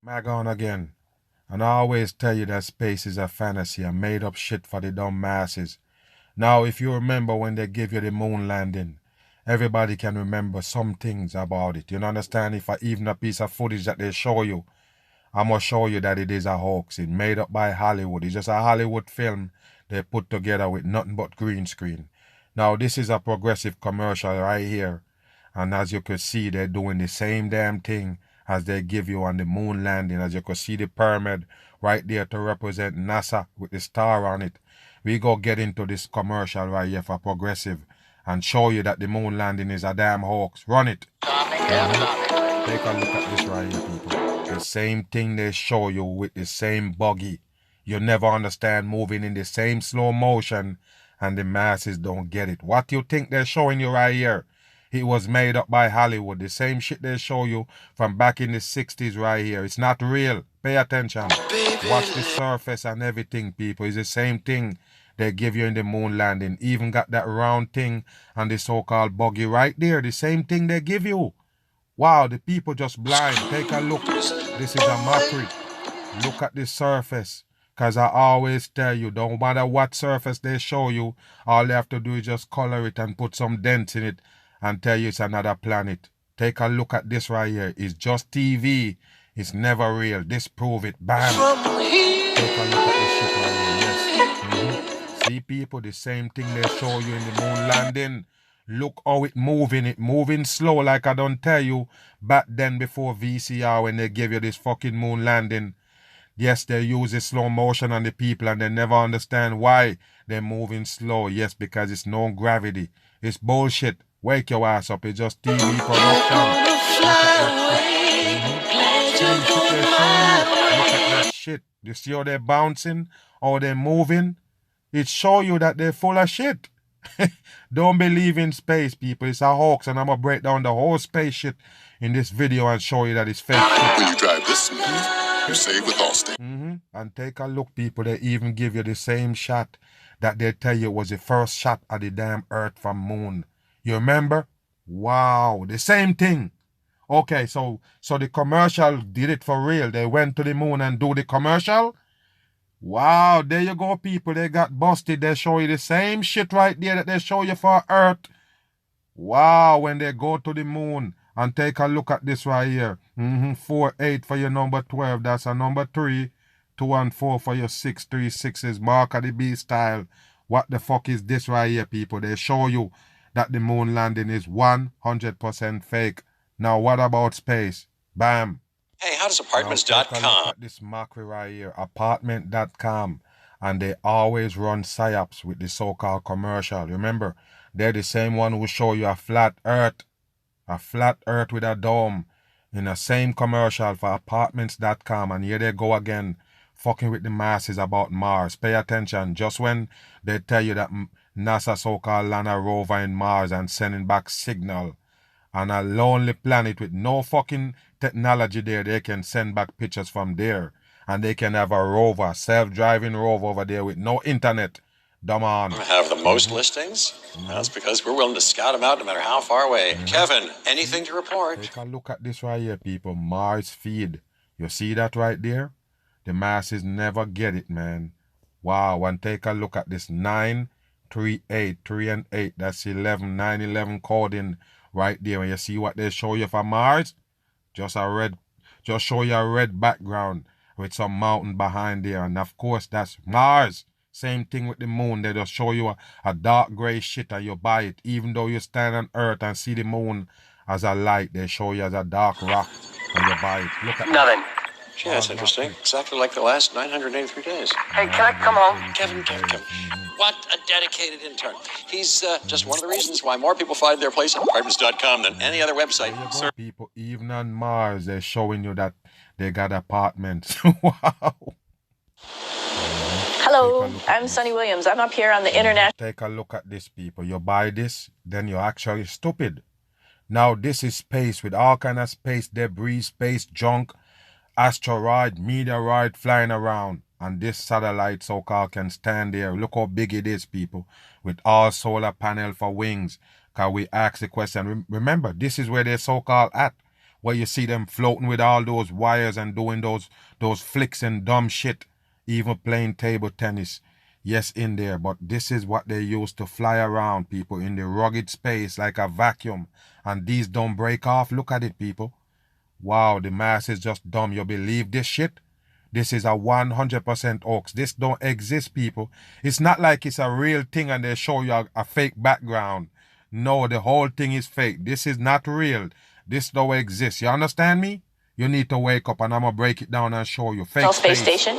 Mag on again. And I always tell you that space is a fantasy, a made up shit for the dumb masses. Now, if you remember when they gave you the moon landing, everybody can remember some things about it. You know, understand? If even a piece of footage that they show you, I'm going to show you that it is a hoax. It's made up by Hollywood. It's just a Hollywood film they put together with nothing but green screen. Now, this is a progressive commercial right here. And as you could see, they're doing the same damn thing as they give you on the moon landing. As you could see the pyramid right there to represent NASA with the star on it. We go get into this commercial right here for progressive and show you that the moon landing is a damn hoax. Run it. Take a look at this right here, people. The same thing they show you with the same buggy. You never understand moving in the same slow motion and the masses don't get it. What you think they're showing you right here? It was made up by Hollywood. The same shit they show you from back in the 60s right here. It's not real. Pay attention. Watch the surface and everything, people. It's the same thing they give you in the moon landing. Even got that round thing and the so-called buggy right there. The same thing they give you. Wow, the people just blind. Take a look. This is a mockery. Look at the surface. Because I always tell you, don't matter what surface they show you, all they have to do is just color it and put some dents in it and tell you it's another planet. Take a look at this right here. It's just TV. It's never real. Disprove it. Bam. Take a look at this shit right here. Yes. See, people, the same thing they show you in the moon landing. Look how it moving. It moving slow like I don't tell you back then before VCR when they gave you this fucking moon landing. Yes, they use the slow motion on the people and they never understand why they're moving slow. Yes, because it's no gravity. It's bullshit. Wake your ass up. It's just TV production. Look at that shit. You see how they're bouncing? How they're moving? It show you that they're full of shit. Don't believe in space, people. It's a hoax, and I'm going to break down the whole space shit in this video and show you that it's fake shit. When you drive this smooth, you save with Allstate. And take a look, people. They even give you the same shot that they tell you was the first shot of the damn Earth from moon. You remember? Wow, the same thing. Okay, so the commercial did it for real. They went to the moon and do the commercial. Wow, there you go, people. They got busted. They show you the same shit right there that they show you for Earth. Wow, when they go to the moon. And take a look at this right here. 4-8 for your number 12. That's a number 3. 2 and 4 for your 6-3-6 is Mark of the Beast style. What the fuck is this right here, people? They show you that the moon landing is 100% fake. Now, what about space? Bam. Hey, how does apartments.com? Look at this mockery right here. Apartment.com. And they always run psyops with the so-called commercial. Remember, they're the same one who show you a flat earth. A flat earth with a dome in the same commercial for apartments.com. And here they go again, fucking with the masses about Mars. Pay attention. Just when they tell you that NASA so-called land a rover in Mars and sending back signal on a lonely planet with no fucking technology there, they can send back pictures from there. And they can have a rover, self-driving rover over there with no internet. Dumb on. Have the most listings? That's because we're willing to scout them out no matter how far away. Kevin, anything to report? Take a look at this right here, people. Mars feed. You see that right there? The masses never get it, man. Wow, and take a look at this 9, 3, 8, 3 and 8. That's 11, 9, 11 coding right there. When you see what they show you for Mars, just show you a red background with some mountain behind there. And of course, that's Mars. Same thing with the moon. They just show you a dark gray shit and you buy it. Even though you stand on Earth and see the moon as a light, they show you as a dark rock and you buy it. Look at nothing. Gee, that's interesting. Exactly like the last 983 days. Hey, can I come home? Kevin. What a dedicated intern. He's just one of the reasons why more people find their place on apartments.com than any other website. Sir. People, even on Mars, they're showing you that they got apartments. Wow. Hello, I'm Sunny Williams. I'm up here on the internet. Take a look at this, people. You buy this, then you're actually stupid. Now, this is space with all kind of space debris, space junk, asteroid, meteoroid flying around. And this satellite so-called can stand there. Look how big it is, people. With all solar panel for wings. Because we ask the question. Remember, this is where they're so-called at. where you see them floating with all those wires and doing those flicks and dumb shit, even playing table tennis. Yes, in there, but this is what they use to fly around, people, in the rugged space like a vacuum. And these don't break off. Look at it, people. Wow, the mass is just dumb. You believe this shit? This is a 100% hoax. This don't exist, people. It's not like it's a real thing and they show you a fake background. No, the whole thing is fake. This is not real. This don't exist. You understand me? You need to wake up and I'm going to break it down and show you. Fake Space Station.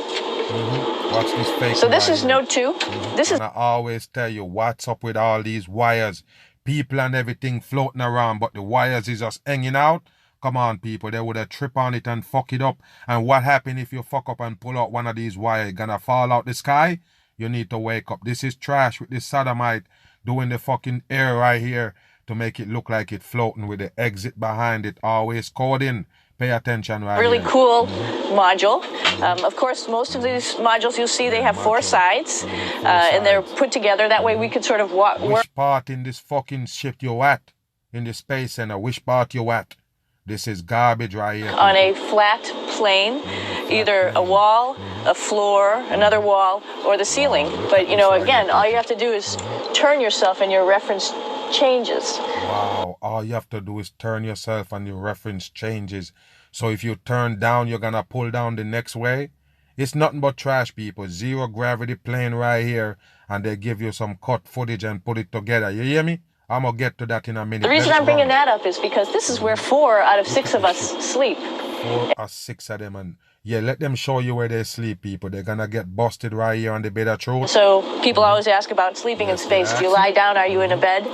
Watch this fake. So this is node 2. This is. And I always tell you what's up with all these wires. People and everything floating around, but the wires is just hanging out. Come on, people. They would have trip on it and fuck it up. And what happen if you fuck up and pull out one of these wires? Gonna fall out the sky? You need to wake up. This is trash with this sodomite doing the fucking air right here to make it look like it floating with the exit behind it. Always coding. Pay attention right really here. Cool module. Of course, most of these modules you'll see, they have 4 sides. And they're put together. That way we could sort of work. Which part in this fucking ship you at? In the Space Center, which part you at? This is garbage right here. On a flat plane, either a wall, a floor, another wall, or the ceiling. But, you know, again, all you have to do is turn yourself and your reference changes. Wow, all you have to do is turn yourself and your reference changes. So if you turn down, you're gonna pull down the next way. It's nothing but trash, people. Zero gravity plane right here, and they give you some cut footage and put it together. You hear me? I'm gonna get to that in a minute. The reason I'm bringing that up is because this is where 4 out of 6 of us sleep. 4 or 6 of them, and yeah, let them show you where they sleep, people. They're gonna get busted right here on the bed of truth. So people always ask about sleeping in space. Do you lie down? Are you in a bed?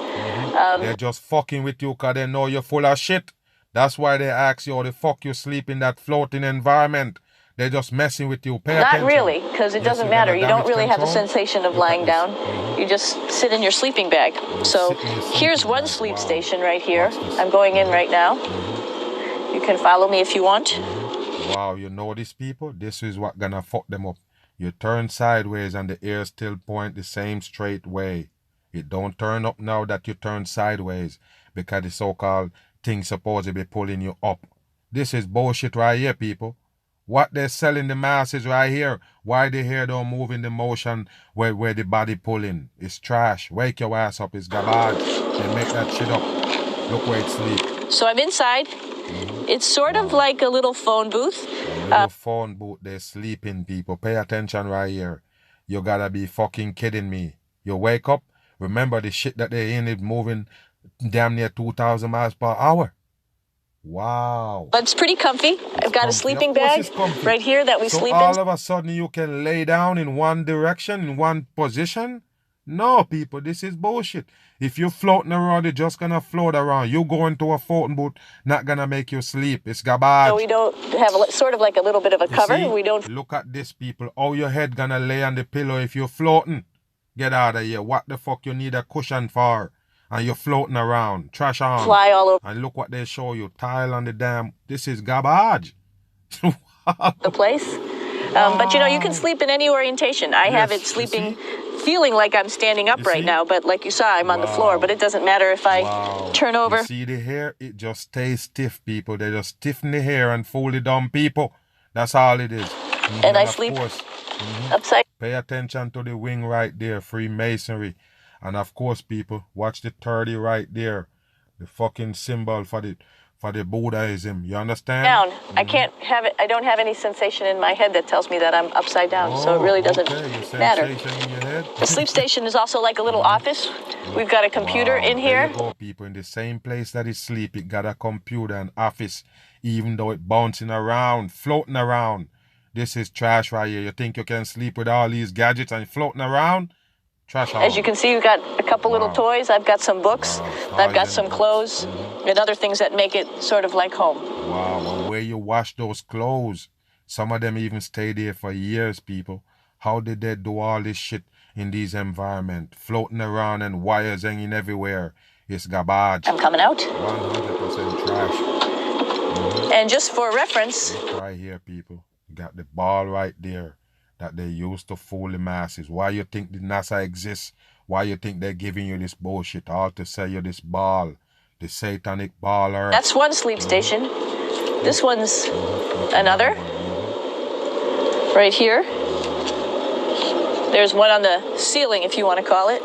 They're just fucking with you because they know you're full of shit. That's why they ask you how the fuck you sleep in that floating environment. They're just messing with you. Pay attention. Not really, because it doesn't matter. You don't really have the sensation of lying down. You just sit in your sleeping bag. So here's one sleep station right here. I'm going in right now. You can follow me if you want. Wow, you know these people? This is what gonna fuck them up. You turn sideways and the air still point the same straight way. It don't turn up now that you turn sideways because the so-called thing supposed to be pulling you up. This is bullshit right here, people. What they're selling the masses right here. Why the hair don't move in the motion where the body pulling. It's trash. Wake your ass up. It's garbage. They make that shit up. Look where it sleep. So I'm inside. It's sort of like a little phone booth. A little phone booth. They're sleeping, people. Pay attention right here. You gotta be fucking kidding me. You wake up. Remember the shit that they're in it moving damn near 2,000 miles per hour. Wow. But it's pretty comfy. I've got a sleeping bag right here that we sleep in. So all of a sudden you can lay down in one direction, in one position? No, people, this is bullshit. If you're floating around, you're just gonna float around. You go into a floating boat, not gonna make you sleep. It's garbage. So we don't have sort of like a little bit of a cover. See, we don't. Look at this, people. How your head gonna lay on the pillow if you're floating? Get out of here. What the fuck you need a cushion for? And you're floating around. Trash on. Fly all over. And look what they show you. Tile on the damn. This is garbage. The place. But you know, you can sleep in any orientation. I have it sleeping, feeling like I'm standing up right now. But like you saw, I'm on the floor. But it doesn't matter if I turn over. You see the hair? It just stays stiff, people. They just stiffen the hair and fool the dumb people. That's all it is. And I sleep upside. Pay attention to the wing right there. Freemasonry. And of course, people, watch the 30 right there. The fucking symbol for the Buddhism. You understand? Down. I can't have it. I don't have any sensation in my head that tells me that I'm upside down. So it really doesn't matter. In your head? The sleep station is also like a little office. We've got a computer in here. There you go, people. In the same place that is sleep, it got a computer and office, even though it bouncing around, floating around. This is trash right here. You think you can sleep with all these gadgets and floating around? Trash. As you can see, we've got a couple little toys. I've got some books. I've got some clothes and other things that make it sort of like home. Wow, and where you wash those clothes? Some of them even stay there for years, people. How did they do all this shit in these environments? Floating around and wires hanging everywhere. It's garbage. I'm coming out. 100% trash. And just for reference. Right here, people. You got the ball right there that they used to fool the masses. Why you think the NASA exists? Why you think they're giving you this bullshit? All to sell you this ball, the satanic ball earth. That's one sleep station. This one's another. Right here. There's one on the ceiling, if you want to call it.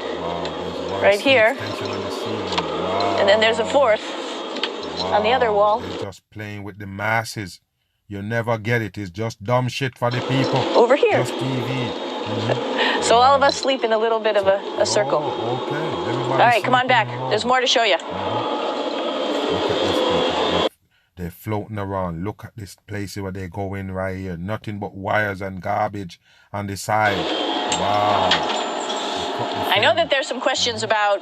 Right here. And then there's a fourth on the other wall. They're just playing with the masses. You never get it. It's just dumb shit for the people. Over here. Just TV. So all of us sleep in a little bit of a circle. Oh, okay. All right, come on back. There's more to show you. Look at these people. They're floating around. Look at this place where they're going right here. Nothing but wires and garbage on the side. Wow. I know that there's some questions about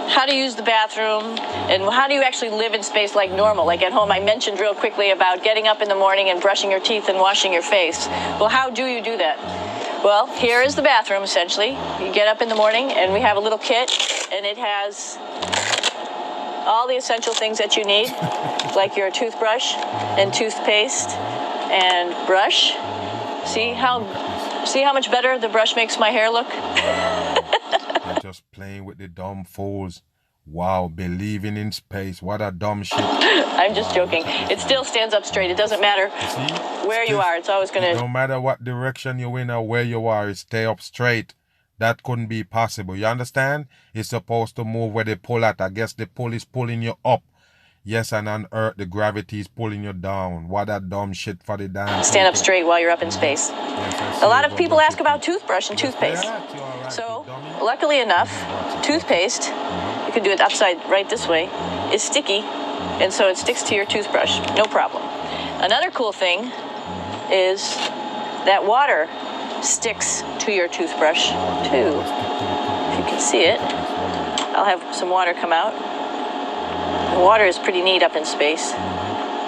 how to use the bathroom and how do you actually live in space like normal, like at home. I mentioned real quickly about getting up in the morning and brushing your teeth and washing your face. Well, how do you do that? Well, here is the bathroom, essentially. You get up in the morning, and we have a little kit, and it has all the essential things that you need, like your toothbrush and toothpaste and brush. See how much better the brush makes my hair look? They're just playing with the dumb fools. Wow, believing in space. What a dumb shit. I'm just joking. It still stands up straight. It doesn't matter where you are. It's always going to... No matter what direction you're in or where you are, it stay up straight. That couldn't be possible. You understand? It's supposed to move where they pull at. I guess the pull is pulling you up. Yes, and on Earth, the gravity is pulling you down. What a dumb shit for the damn Stand up people. straight while you're up in space. Yes, A lot of people ask about toothbrush and toothpaste. So, luckily enough, toothpaste, you can do it upside right this way, is sticky, and so it sticks to your toothbrush. No problem. Another cool thing is that water sticks to your toothbrush, too. If you can see it, I'll have some water come out. The water is pretty neat up in space.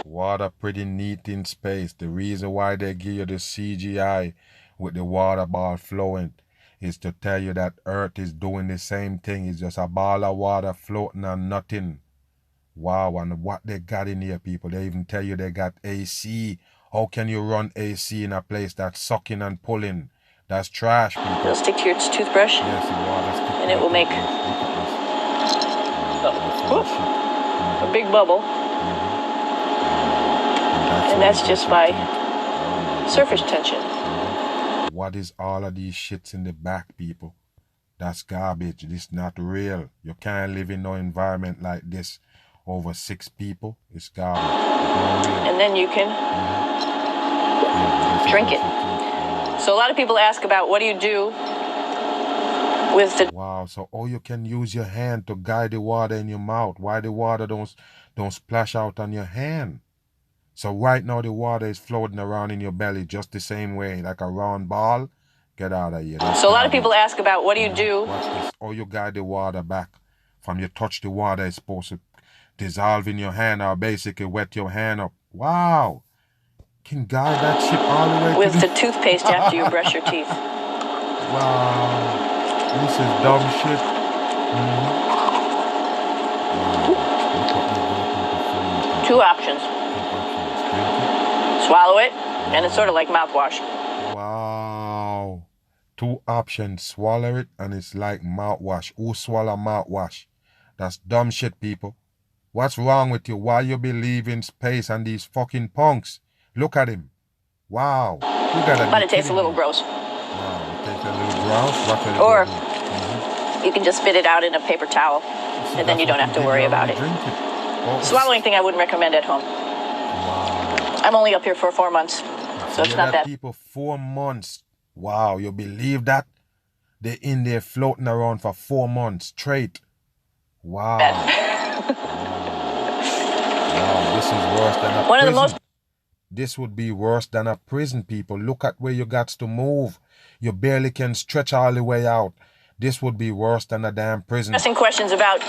Water pretty neat in space. The reason why they give you the CGI with the water ball flowing is to tell you that Earth is doing the same thing. It's just a ball of water floating on nothing. Wow, and what they got in here, people. They even tell you they got AC. How can you run AC in a place that's sucking and pulling? That's trash, people. It'll stick to your toothbrush. Yes, the water sticks. And it will make a big bubble. And that's just by surface tension. What is all of these shits in the back, people? That's garbage. This not real. You can't live in no environment like this over 6 people. It's garbage. It's not real. And then you can drink it. So a lot of people ask about what do you do with the... Wow, so you can use your hand to guide the water in your mouth. Why the water don't splash out on your hand? So right now the water is floating around in your belly just the same way, like a round ball. Get out of here. So a lot of people ask about what do you do? Watch this. Or you guide the water back. From you touch the water, it's supposed to dissolve in your hand or basically wet your hand up. Wow. Can guide that shit all the way with to the toothpaste after you brush your teeth. Wow. This is dumb shit. Two options. Swallow it, and it's sort of like mouthwash. Wow. 2 options. Swallow it, and it's like mouthwash. Who swallow mouthwash? That's dumb shit, people. What's wrong with you? Why you believe in space and these fucking punks? Look at him. Wow. But it tastes a little gross. Wow, it tastes a little gross? Or you can just spit it out in a paper towel, and then you don't have to worry about it. Swallowing thing I wouldn't recommend at home. Wow. I'm only up here for 4 months, so it's not that. People 4 months. Wow, you believe that? They're in there floating around for 4 months straight. Wow. Wow, this is worse than a prison. This would be worse than a prison, people. Look at where you got to move. You barely can stretch all the way out. This would be worse than a damn prison. Asking questions about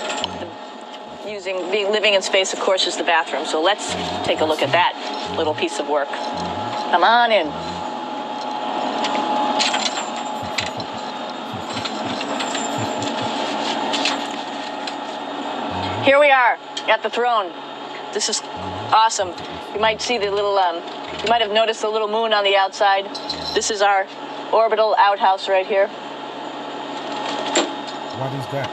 living in space, of course, is the bathroom. So let's take a look at that little piece of work. Come on in. Here we are at the throne. This is awesome. You might see the little, you might have noticed the little moon on the outside. This is our orbital outhouse right here. What is that?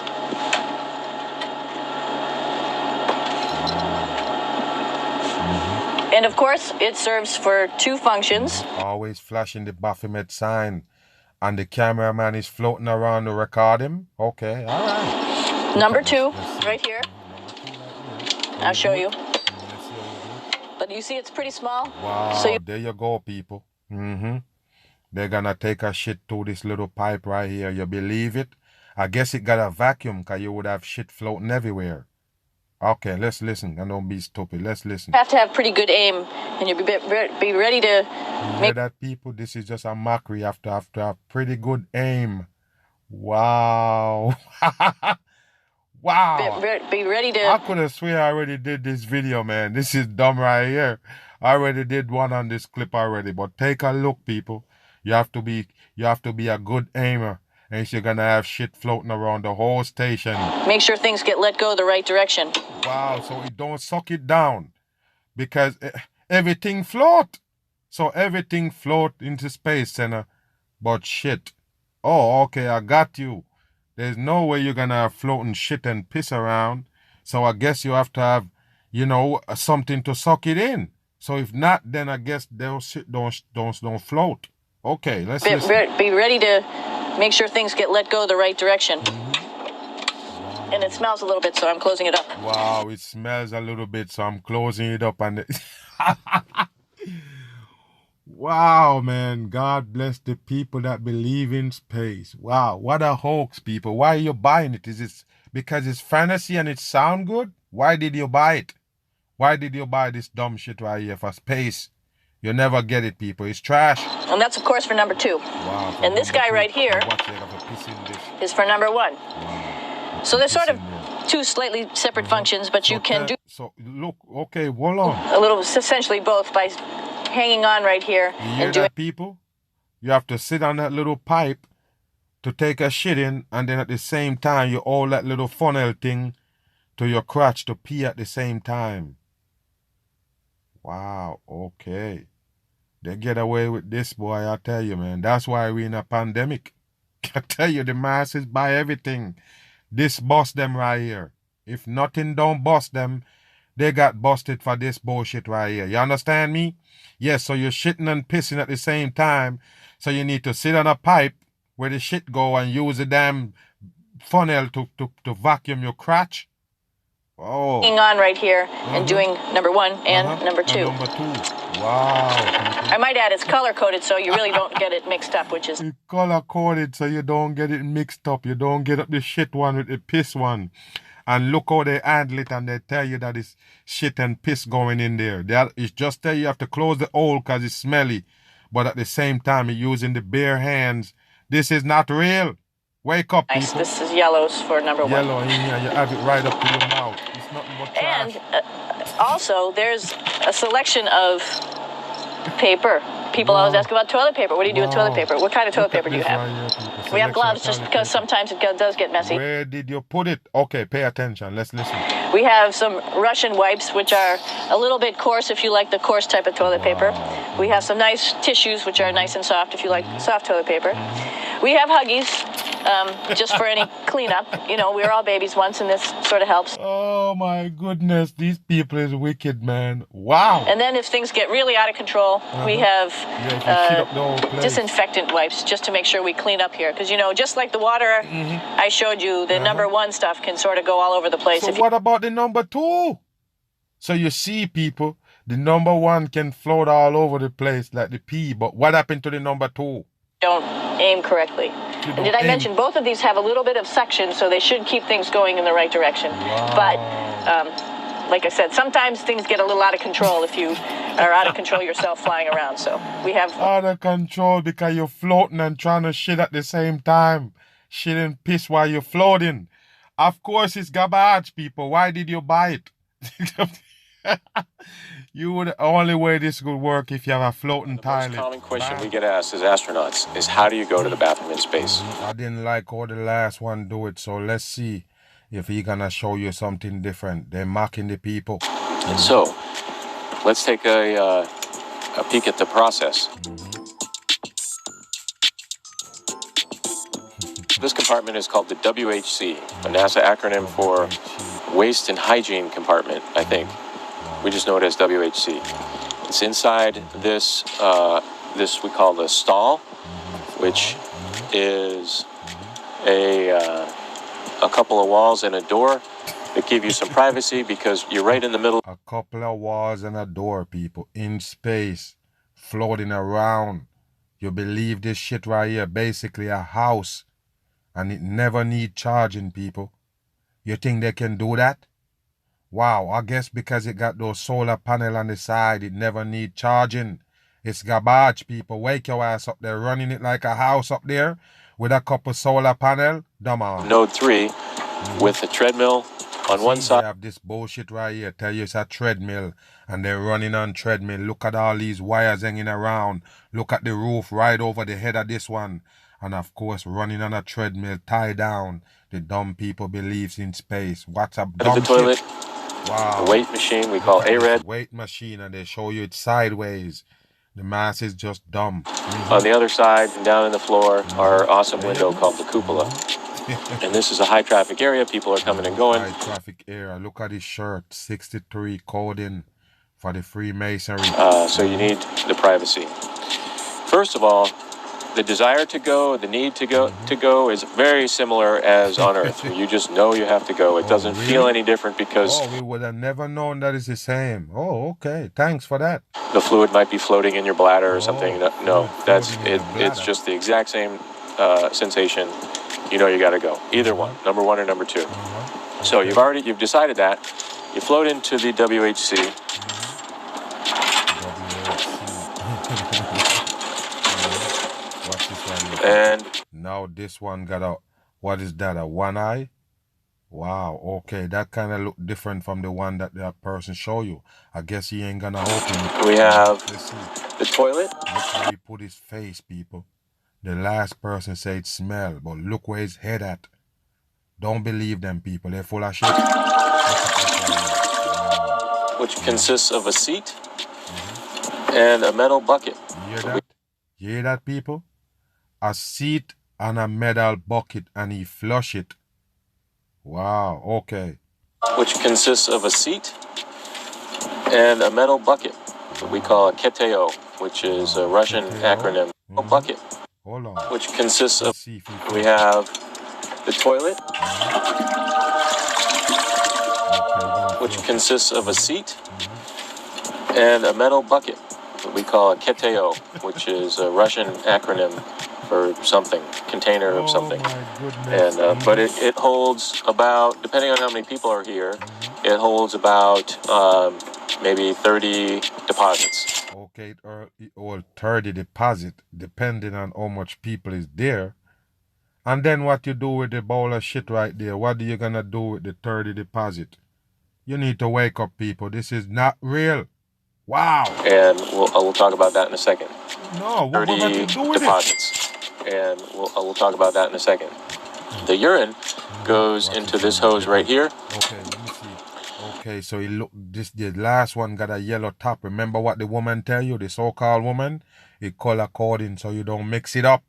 And of course, it serves for two functions. Always flashing the Baphomet sign. And the cameraman is floating around to record him. Okay, all right. Number two, right here. I'll show you. But you see it's pretty small. Wow, so there you go, people. They're gonna take a shit through this little pipe right here. You believe it? I guess it got a vacuum, because you would have shit floating everywhere. Okay, let's listen. And don't be stupid. Let's listen. You have to have pretty good aim, and you'll be ready to hear that, people? This is just a mockery. You have to have pretty good aim. Wow. Wow. Be ready to... I could have swear I already did this video, man. This is dumb right here. I already did one on this clip already. But take a look, people. You have to be a good aimer. And you're gonna have shit floating around the whole station. Make sure things get let go the right direction. Wow, so it don't suck it down. Because everything float. So everything float into Space Center. But shit. Oh, okay, I got you. There's no way you're gonna have floating shit and piss around. So I guess you have to have, something to suck it in. So if not, then I guess those shit don't float. Okay, let's listen. Be ready to make sure things get let go the right direction. And it smells a little bit, so I'm closing it up. Wow, it smells a little bit, so I'm closing it up. And wow, man. God bless the people that believe in space. Wow, what a hoax, people. Why are you buying it? Is it because it's fantasy and it sound good? Why did you buy it? Why did you buy this dumb shit right here for space? You'll never get it, people. It's trash. And that's, of course, for number two. Wow, and this guy right here is for number one. Wow. So there's sort of two slightly separate functions, but you can do... So, look, okay, hold on. A little, essentially both, by hanging on right here. You hear that, people? You have to sit on that little pipe to take a shit in, and then at the same time, you hold that little funnel thing to your crotch to pee at the same time. Wow, okay. They get away with this, boy, I tell you, man. That's why we're in a pandemic. I tell you, the masses buy everything. This bust them right here. If nothing don't bust them, they got busted for this bullshit right here. You understand me? Yes, so you're shitting and pissing at the same time. So you need to sit on a pipe where the shit go and use a damn funnel to vacuum your crotch. Oh. Hanging on right here and doing number one and number two. And number two. Wow. I might add, it's color-coded, so you really don't get it mixed up, which is... It's color-coded, so you don't get it mixed up. You don't get up the shit one with the piss one. And look how they handle it, and they tell you that it's shit and piss going in there. It's just tell you have to close the hole because it's smelly. But at the same time, you're using the bare hands. This is not real. Wake up, nice. People. This is yellows for number one. Yellow in here, you have it right up to your mouth. It's nothing but trash. And also, there's a selection of paper. People always ask about toilet paper. What do you do with toilet paper? What kind of toilet paper do you have? Right here, we have gloves just because sometimes it does get messy. Where did you put it? Okay, pay attention. Let's listen. We have some Russian wipes, which are a little bit coarse if you like the coarse type of toilet paper. We have some nice tissues, which are nice and soft if you like soft toilet paper. We have Huggies, just for any cleanup. We were all babies once, and this sort of helps. Oh, my goodness. These people is wicked, man. Wow. And then if things get really out of control, we have disinfectant wipes, just to make sure we clean up here. Because, just like the water I showed you, the number one stuff can sort of go all over the place. So what about the number two? So you see, people, the number one can float all over the place like the pee. But what happened to the number two? Don't aim correctly. And did I mention both of these have a little bit of suction, so they should keep things going in the right direction. Wow. But like I said, sometimes things get a little out of control if you are out of control yourself flying around. So we have out of control because you're floating and trying to shit at the same time. Shit and piss while you're floating. Of course it's garbage, people. Why did you buy it? The only way this would work if you have a floating toilet. The most common question we get asked as astronauts is how do you go to the bathroom in space? I didn't like how the last one do it, so let's see if he's gonna show you something different. They're mocking the people. So, let's take a peek at the process. This compartment is called the WHC, a NASA acronym for Waste and Hygiene Compartment, I think. We just know it as WHC. It's inside this this we call the stall, which is a couple of walls and a door that give you some privacy because you're right in the middle. A couple of walls and a door, people, in space, floating around. You believe this shit right here, basically a house, and it never need charging, people. You think they can do that? Wow, I guess because it got those solar panel on the side, it never need charging. It's garbage, people. Wake your ass up there, running it like a house up there with a couple solar panel. Dumb on. Node 3 with a treadmill on one side. They have this bullshit right here. Tell you it's a treadmill and they're running on treadmill. Look at all these wires hanging around. Look at the roof right over the head of this one. And of course, running on a treadmill, tied down. The dumb people believes in space. What's up, dumb the toilet. Shit? Wow. A weight machine we call ARED. Weight machine, and they show you it sideways. The mass is just dumb. On the other side and down in the floor, our awesome window called the cupola. And this is a high traffic area. People are coming and going. High traffic area. Look at his shirt. 63 coding for the Freemasonry. So you need the privacy. First of all, the desire to go, the need to go is very similar as on Earth. You just know you have to go. It doesn't feel any different because we would have never known that it's the same. Oh, okay. Thanks for that. The fluid might be floating in your bladder or something. No, that's it. It's just the exact same sensation. You know you got to go. Either one, number one or number two. So you've decided that. You float into the WHC. And now this one got a, what is that, a one eye? Wow, okay, that kind of look different from the one that person show you. I guess he ain't gonna open it. We have the toilet. Look how he put his face, people. The last person said it smell, but look where his head at. Don't believe them, people, they're full of shit. Which consists of a seat and a metal bucket. You hear that? You hear that, people? A seat and a metal bucket, and he flush it. Wow, okay. Which consists of a seat and a metal bucket that we call a keteo, which is a Russian acronym. A bucket. Hold on. Which consists of, we have the toilet, which consists of a seat and a metal bucket that we call a keteo, which is a Russian acronym for something, container of something. And but it holds about, depending on how many people are here, it holds about maybe 30 deposits. Okay, or 30 deposit, depending on how much people is there. And then what you do with the bowl of shit right there? What are you gonna do with the 30 deposit? You need to wake up, people. This is not real. Wow. And we'll talk about that in a second. No, what 30 you do with deposits. And we'll talk about that in a second. The urine goes into this hose right here. Okay, let me see. Okay, so the last one got a yellow top. Remember what the woman tell you, the so-called woman? It color coding so you don't mix it up.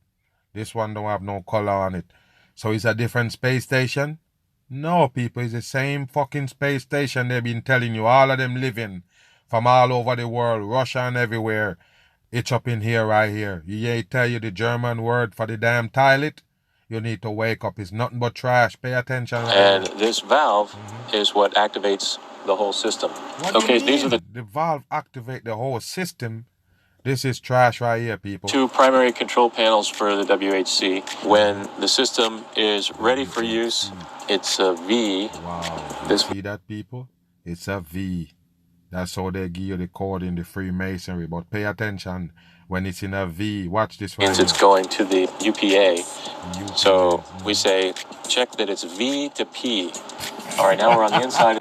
This one don't have no color on it. So it's a different space station? No, people, it's the same fucking space station they've been telling you. All of them living from all over the world, Russia and everywhere. It's up in here, right here. You tell you the German word for the damn toilet? You need to wake up. It's nothing but trash. Pay attention. And this valve is what activates the whole system. Okay, these are the valve activate the whole system. This is trash right here, people. Two primary control panels for the WHC. When the system is ready for use, it's a V. Wow. See that, people? It's a V. That's how they give you the code in the Freemasonry. But pay attention when it's in a V. Watch this right here. It's going to the UPA. So we say, check that it's V to P. All right, now we're on the inside.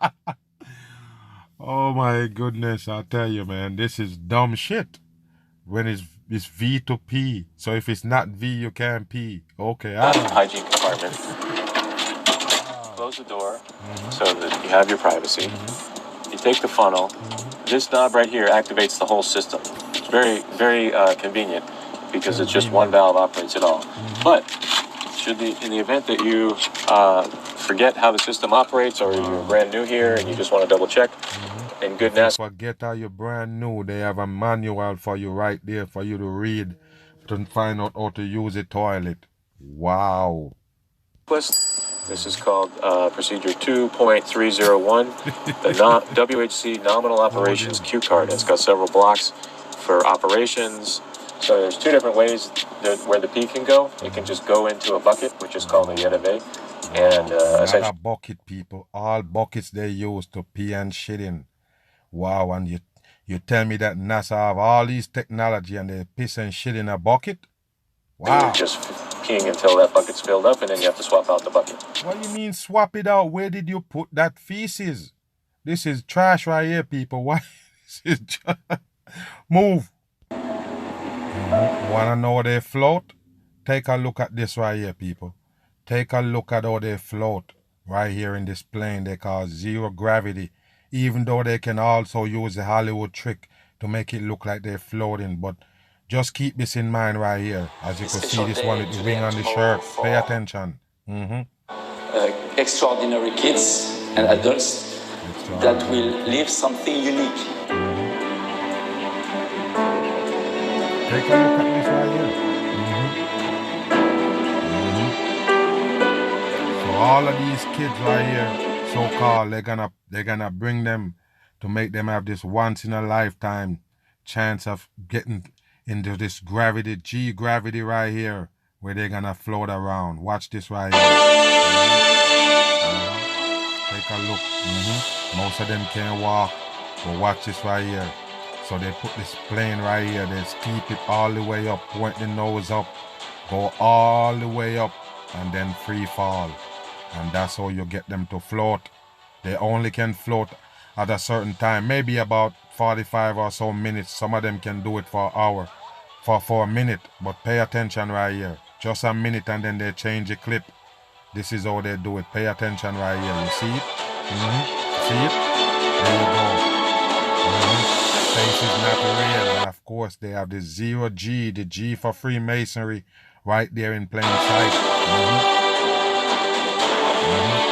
Oh my goodness, I tell you, man, this is dumb shit. When it's V to P. So if it's not V, you can't P. Okay. Hygiene compartment. Close the door so that you have your privacy. You take the funnel. This knob right here activates the whole system. It's very, very convenient because it's just one valve operates it all. But in the event that you forget how the system operates, or you're brand new here and you just want to double check, and good Don't NASA. forget how you're brand new. They have a manual for you right there for you to read to find out how to use a toilet. Wow. This is called procedure 2.301, the WHC Nominal Operations Cue Card. It's got several blocks for operations. So there's two different ways where the pee can go. It can just go into a bucket, which is called a Yedave. And Not a bucket, people. All buckets they use to pee and shit in. Wow, and you tell me that NASA have all these technology and they piss and shit in a bucket? Wow. Just peeing until that bucket's filled up, and then you have to swap out the bucket. What do you mean swap it out? Where did you put that feces? This is trash right here, people. Why? This is move. Wanna know how they float? Take a look at this right here, people. Take a look at how they float right here in this plane they call zero gravity. Even though they can also use the Hollywood trick to make it look like they're floating, but just keep this in mind right here. As you can see this one with the ring on the shirt. Pay attention. Extraordinary kids and adults that will live something unique. Take a look at this right here. So all of these kids right here, so-called, they're gonna bring them to make them have this once in a lifetime chance of getting into this gravity, G gravity right here, where they're gonna float around. Watch this right here. Take a look. Most of them can't walk, but watch this right here. So they put this plane right here, they keep it all the way up, point the nose up, go all the way up, and then free fall. And that's how you get them to float. They only can float at a certain time, maybe about 45 or so minutes. Some of them can do it for an hour, for a minute, but pay attention right here. Just a minute and then they change the clip. This is how they do it. Pay attention right here. You see it? See it? There you go. Space is not real. And of course they have the 0G, the G for Freemasonry, right there in plain sight.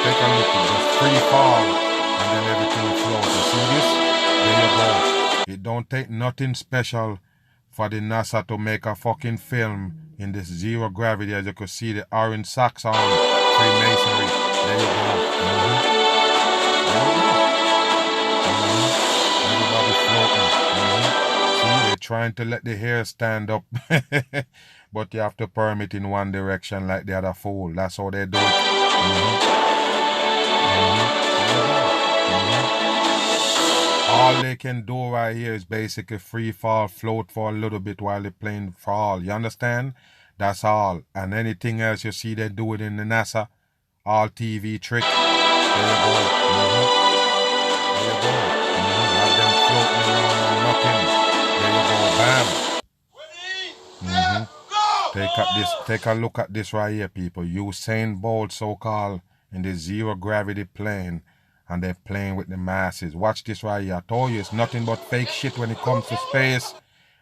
Take a look at just free fall and then everything floats. You see this? There you go. It don't take nothing special for the NASA to make a fucking film in this zero gravity. As you can see the orange socks on Freemasonry. There you go. Everybody floating. See, they're trying to let the hair stand up. But you have to perm it in one direction like the other fool. That's how they do it. All they can do right here is basically free fall, float for a little bit while the plane fall. You understand? That's all. And anything else you see they do it in the NASA, all TV trick. There you go. There you go. Have them floating around and nothing. There you go. Bam. Take a look at this right here, people. Usain Bolt, so-called, in the zero gravity plane. And they're playing with the masses. Watch this right here. I told you it's nothing but fake shit when it comes to space.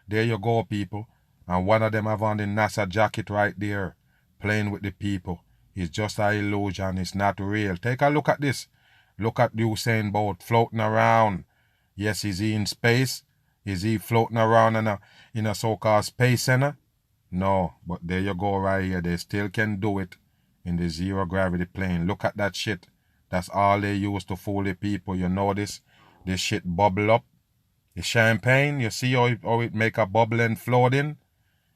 There you go, people. And one of them have on the NASA jacket right there, playing with the people. It's just an illusion. It's not real. Take a look at this. Look at Usain Bolt floating around. Yes, is he in space? Is he floating around in a so-called space center? No, but there you go right here. They still can do it in the zero gravity plane. Look at that shit. That's all they use to fool the people. You notice this shit bubble up. The champagne, you see how it make a bubble and floating?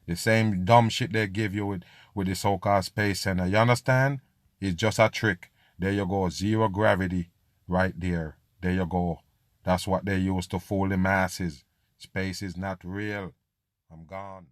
The same dumb shit they give you with the so-called space center. You understand? It's just a trick. There you go. Zero gravity right there. There you go. That's what they use to fool the masses. Space is not real. I'm gone.